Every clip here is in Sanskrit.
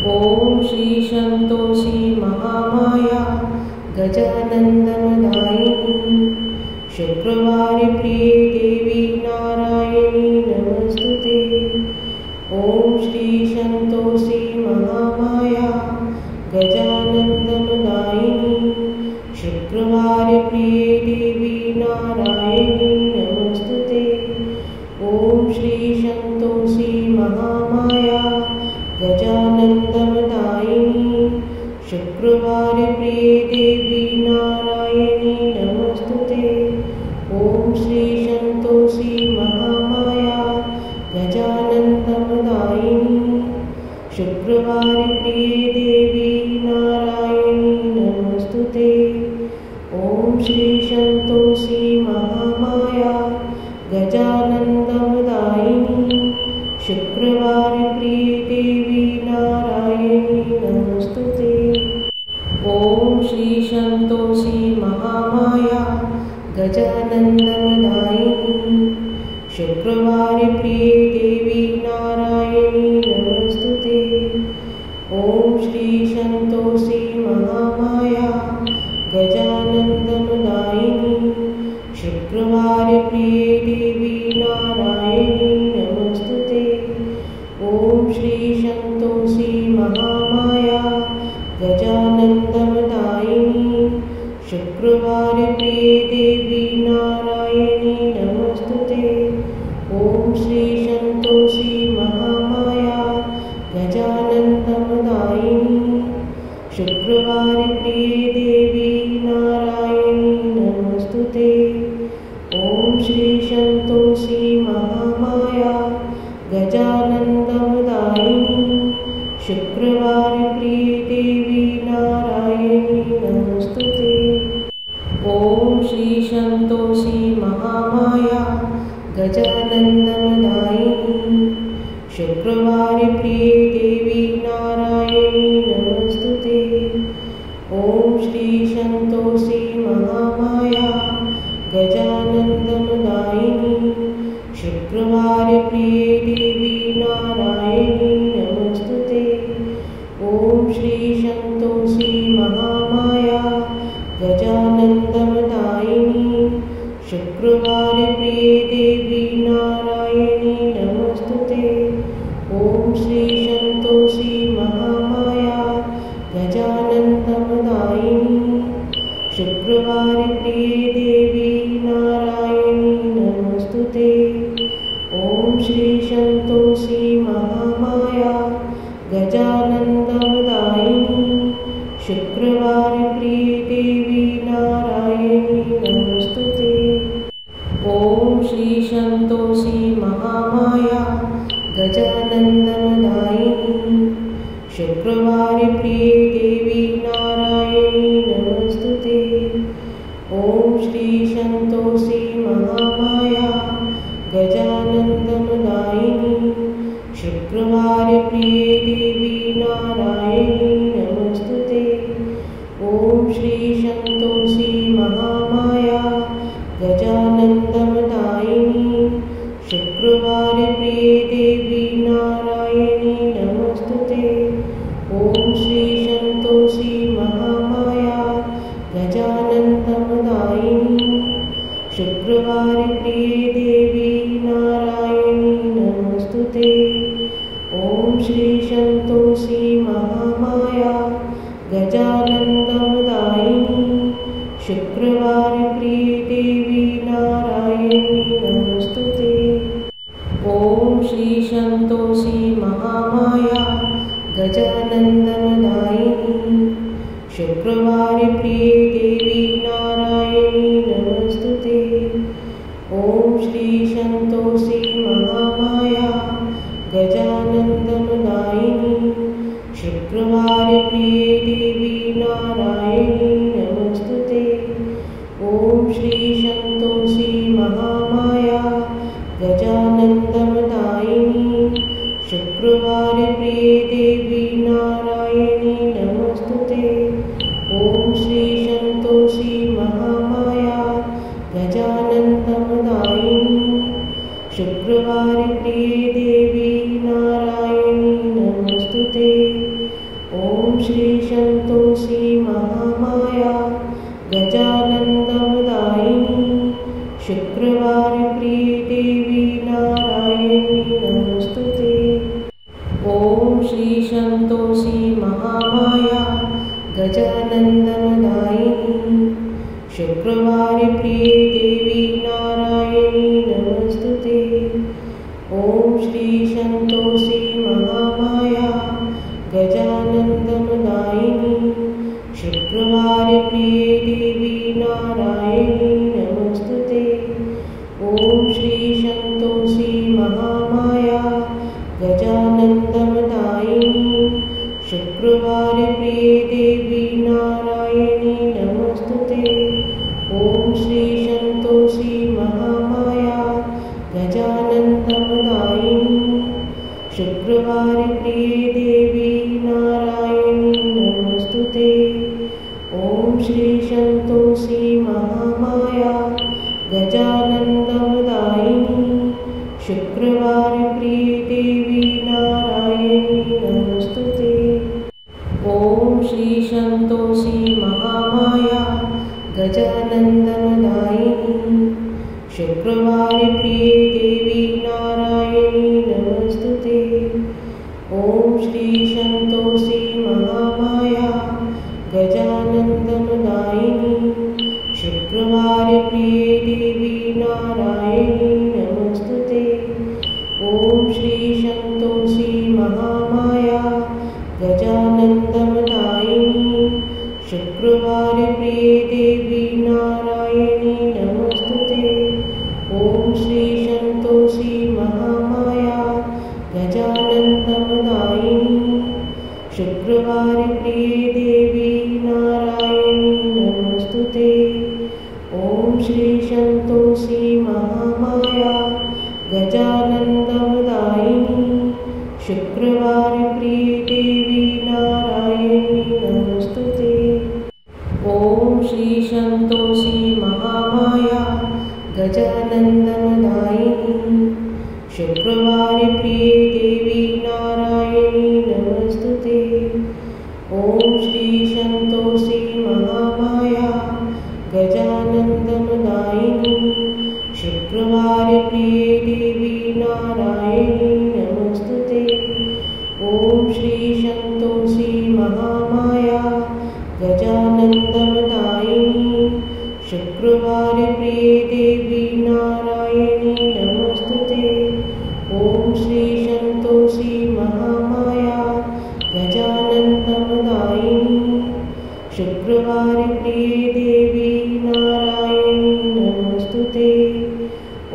ओम श्री संतोषी महामाया गजानन्दमदायिनी शुक्रवारे प्रिये देवी नारायणी नमस्तुते। ओम श्री संतोषी महामाया गजानन्दमदायिनी शुक्रवारे प्रिये देवी नारायणी नमस्तुते। ओम श्री संतोषी महामाया गजानन्दमदायिनी शुक्रवारे प्रिये देवी नारायणी नमस्तुते। ओम श्री संतोषी महामाया गजानन्दमदायिनी शुक्रवारे प्रिये देवी नारायणी नमस्तुते। ओम श्री संतोषी महामाया गजानन्दमदायिनी शुक्रवारे प्रिये देवी नारायणी नमस्तुते। ओम श्री संतोषी महामाया गजानन्दमदायिनी शुक्रवारे प्रिये देवी नारायणी नमस्तुते। ओम श्री संतोषी महामाया गजानन्दमदायिनी शुक्रवारे प्रिये देवी नारायणी नमस्तुते। ओम श्री संतोषी महामाया गजानन्दमदायिनी शुक्रवारे प्रिये देवी नारायणी नमस्तुते। ओम श्री संतोषी महामाया गजानन्दमदायिनी शुक्रवारे प्रिये देवी नारायणी नमस्तुते। ओम श्री संतोषी महामाया गजानन्दमदायिनी शुक्रवारे प्रिये देवी नारायणी नमस्तुते। ओम श्री संतोषी महामाया गजानन्दमदायिनी शुक्रवारे प्रिये देवी नारायणी नमस्तुते। ओम श्री संतोषी महामाया गजानन्दमदायिनी शुक्रवारे प्रिये देवी नारायणी नमस्तुते। ओम श्री संतोषी महामाया गजानन्दमदायिनी शुक्रवारे प्रिये देवी नारायणी नमस्तुते। ओम श्री संतोषी महामाया गजानन्दमदायिनी शुक्रवारे प्रिये देवी नारायणी नमस्तुते। ओम श्री संतोषी महामाया गजानन्दमदायिनी शुक्रवारे प्रिये देवी नारायणी नमस्तुते। ओम श्री संतोषी महामाया गजानन्दमदायिनी शुक्रवारे प्रिये देवी नारायणी नमस्तुते। ओम श्री संतोषी महामाया गजानन्दमदायिनी शुक्रवारे प्रिये देवी नारायणी नमस्तुते। ओम श्री संतोषी महामाया गजानन्दमदायिनी शुक्रवारे प्रिये देवी नारायणी नमस्तुते। ओम श्री संतोषी महामाया गजानन्दमदायिनी शुक्रवारे प्रिये देवी नारायणी नमस्तुते। ओम श्री संतोषी महामाया गजानन्दमदायिनी शुक्रवारे प्रिये देवी नारायणी नमस्तुते। ओम श्री संतोषी महामाया गजानन्दमदायिनी शुक्रवारे प्रिये देवी नारायणी नमस्तुते। ओम श्री संतोषी महामाया गजानन्दमदायिनी शुक्रवारे प्रिये देवी नारायणी नमस्तुते। ओम श्री संतोषी महामाया गजानन्दमदायिनी शुक्रवारे प्रिये देवी नारायणी नमस्तुते। ओम श्री संतोषी महामाया गजानन्दमदायिनी शुक्रवारे प्रिये देवी नारायणी नमस्तुते। श्री संतोषी महामाया गजानन्ददायिनी शुक्रवार प्रिय देवी नारायणी नमस्तुते। ओम श्री संतोषी महामाया गजानन्ददायिनी शुक्रवार प्रिय देवी नारायणी नमस्तुते। ओम श्री संतोषी महामाया गजानन्ददायिनी शुक्रवार प्रिय देवी नारायणी नमस्तुते। ओम श्री संतोषी महामाया गजानन्ददायिनी शुक्रवार प्रिय देवी नारायणी नमस्तुते। ओम श्री संतोषी महामाया गजानन्ददायिनी शुक्रवार प्रिय देवी नारायणी नमस्तुते। ओम श्री संतोषी महामाया गजानन्ददायिनी शुक्रवार प्रिय देवी नारायणी नमस्तुते। ओम श्री संतोषी महामाया गजानन्ददायिनी शुक्रवार प्रिय देवी नारायणी नमस्तुते। ओम श्री संतोषी महामाया गजानन्ददायिनी शुक्रवार प्रिय देवी नारायणी नमस्तुते। ओम श्री संतोषी महामाया गजानन्ददायिनी शुक्रवार प्रिय देवी नारायणी नमस्तुते। ओम श्री संतोषी महामाया गजानन्ददायिनी शुक्रवार प्रिय देवी नारायणी नमस्तुते। ओम श्री संतोषी महामाया गजानन्ददायिनी शुक्रवार प्रिय देवी नारायणी नमस्तुते। ओम श्री संतोषी महामाया गजानन्ददायिनी शुक्रवार प्रिय देवी नारायणी नमस्तुते। ओम श्री संतोषी महामाया गजानन्ददायिनी शुक्रवार प्रिय देवी नारायणी नमस्तुते। ओम श्री संतोषी महामाया गजानन्ददायिनी शुक्रवार प्रिय देवी नारायणी नमस्तुते। ओम श्री संतोषी महामाया गजानन्ददायिनी शुक्रवार प्रिय देवी नारायणी नमस्तुते।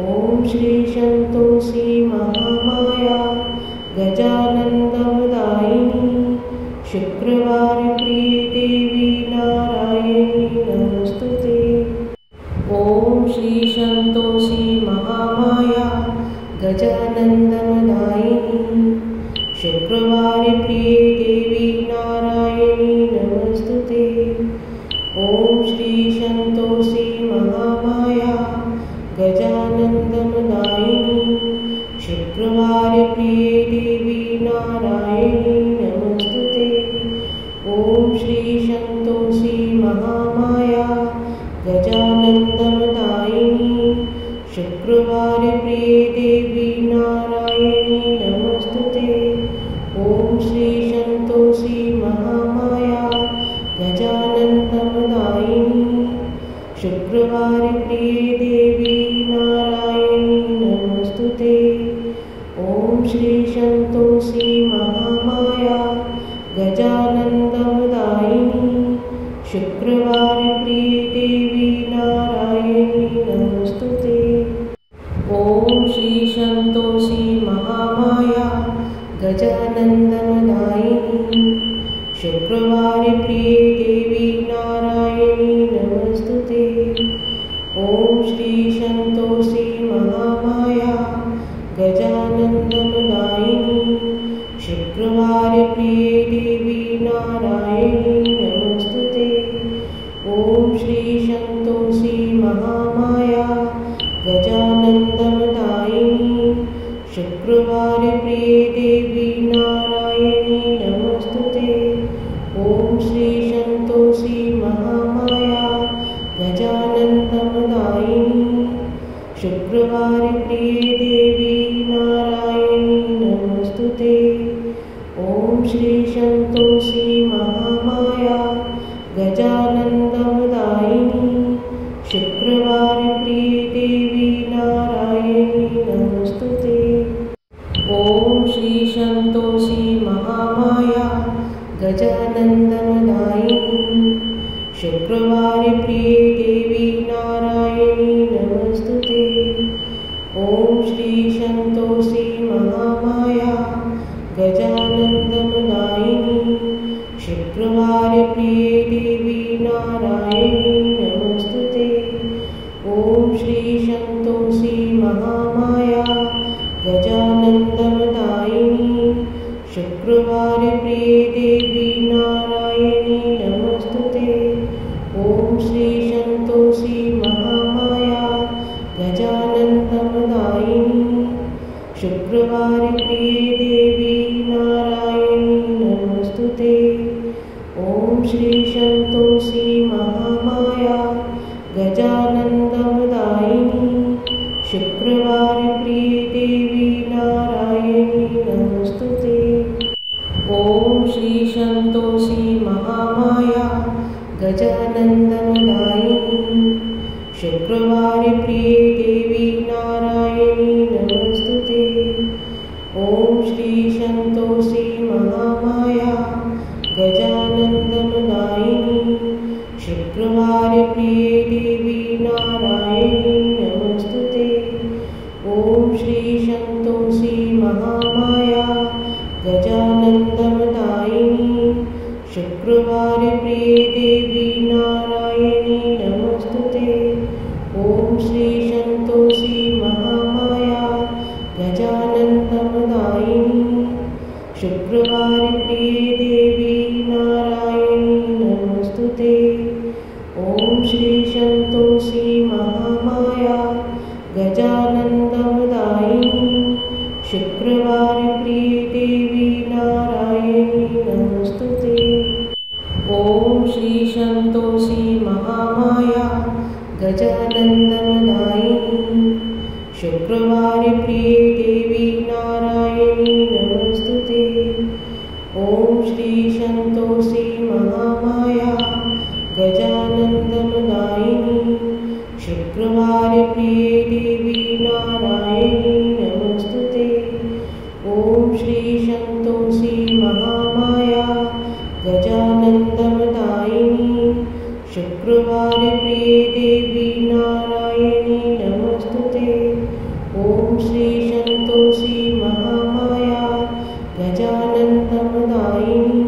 ओम श्री संतोषी महामाया गजानन्ददायिनी शुक्रवार प्रिय देवी नारायणी नमस्तुते। ओम श्री संतोषी महामाया गजानन्ददायिनी शुक्रवार प्रिय देवी नारायणी नमस्तुते। ओम श्री संतोषी महामाया गजानन्ददायिनी शुक्रवार प्रिय देवी नारायणी नमस्तुते। ओम श्री संतोषी महामाया गजानन्ददायिनी शुक्रवार प्रिय देवी नारायणी नमस्तुते। ओम श्री संतोषी महामाया गजानन्ददायिनी शुक्रवार प्रिय देवी नारायणी नमस्तुते। ओम श्री संतोषी महामाया गजानन्ददायिनी शुक्रवार प्रिय देवी नारायणी नमस्तुते। ओम श्री संतोषी महामाया गजानन्ददायिनी शुक्रवार प्रिय देवी नारायणी नमस्तुते। ओम श्री संतोषी महामाया गजानन्ददायिनी शुक्रवार प्रिय देवी श्री संतोषी महामाया गजानन्दमदायिनी शुक्रवार प्रिय देवी नारायणी नमस्तुते। ओम श्री संतोषी महामाया गजानन्दमदायिनी शुक्रवार प्रिय देवी नारायणी नमस्तुते। ओम श्री संतोषी महामाया गजानन्दमदायिनी शुक्रवार प्रिय देवी नारायणी नमस्तुते। ओम श्री संतोषी महामाया गजानन्दमदायिनी शुक्रवार प्रिय देवी नारायणी नमस्तुते। ओम श्री संतोषी महामाया गजानन्दमदायिनी शुक्रवार प्रिय देवी नारायणी नमस्तुते। ओम श्री संतोषी महामाया गजानन्दमदायिनी शुक्रवार प्रिय देवी नारायणी नमस्तुते। ओम श्री संतोषी महामाया गजानन्दमदायिनी शुक्रवार प्रिय देवी नारायणी नमस्तुते। ओम श्री संतोषी महामाया गजानन्दमदायिनी शुक्रवार प्रिय देवी नारायणी नमस्तुते। ओम श्री संतोषी महामाया गजानन्दमदायिनी शुक्रवार प्रिय देवी नारायणी नमस्तुते। ओम श्री संतोषी महामाया गजानन्दमदायिनी शुक्रवार प्रिय देवी नारायणी नमस्तुते। ओम श्री संतोषी महामाया गजानन्दमदायिनी शुक्रवार प्रिय देवी नारायणी नमस्तुते। ओम श्री संतोषी महामाया गजानन्दमदायिनी शुक्रवार प्रिय देवी नारायणी नमस्तुते। ओम श्री संतोषी महामाया गजानन्दमदायिनी शुक्रवार प्रिय देवी नारायणी नमस्तुते। ओम श्री संतोषी महामाया गजानन्दमदायिनी शुक्रवार प्रिय देवी नारायणी नमस्तुते। ओम श्री संतोषी महामाया गजानन्दमदायिनी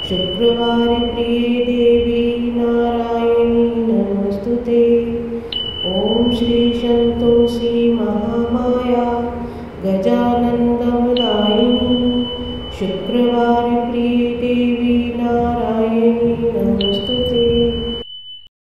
शुक्रवार प्रिय देवी नारायणी नमस्तुते। ओम श्री संतोषी महामाया गजानन्दमदायिनी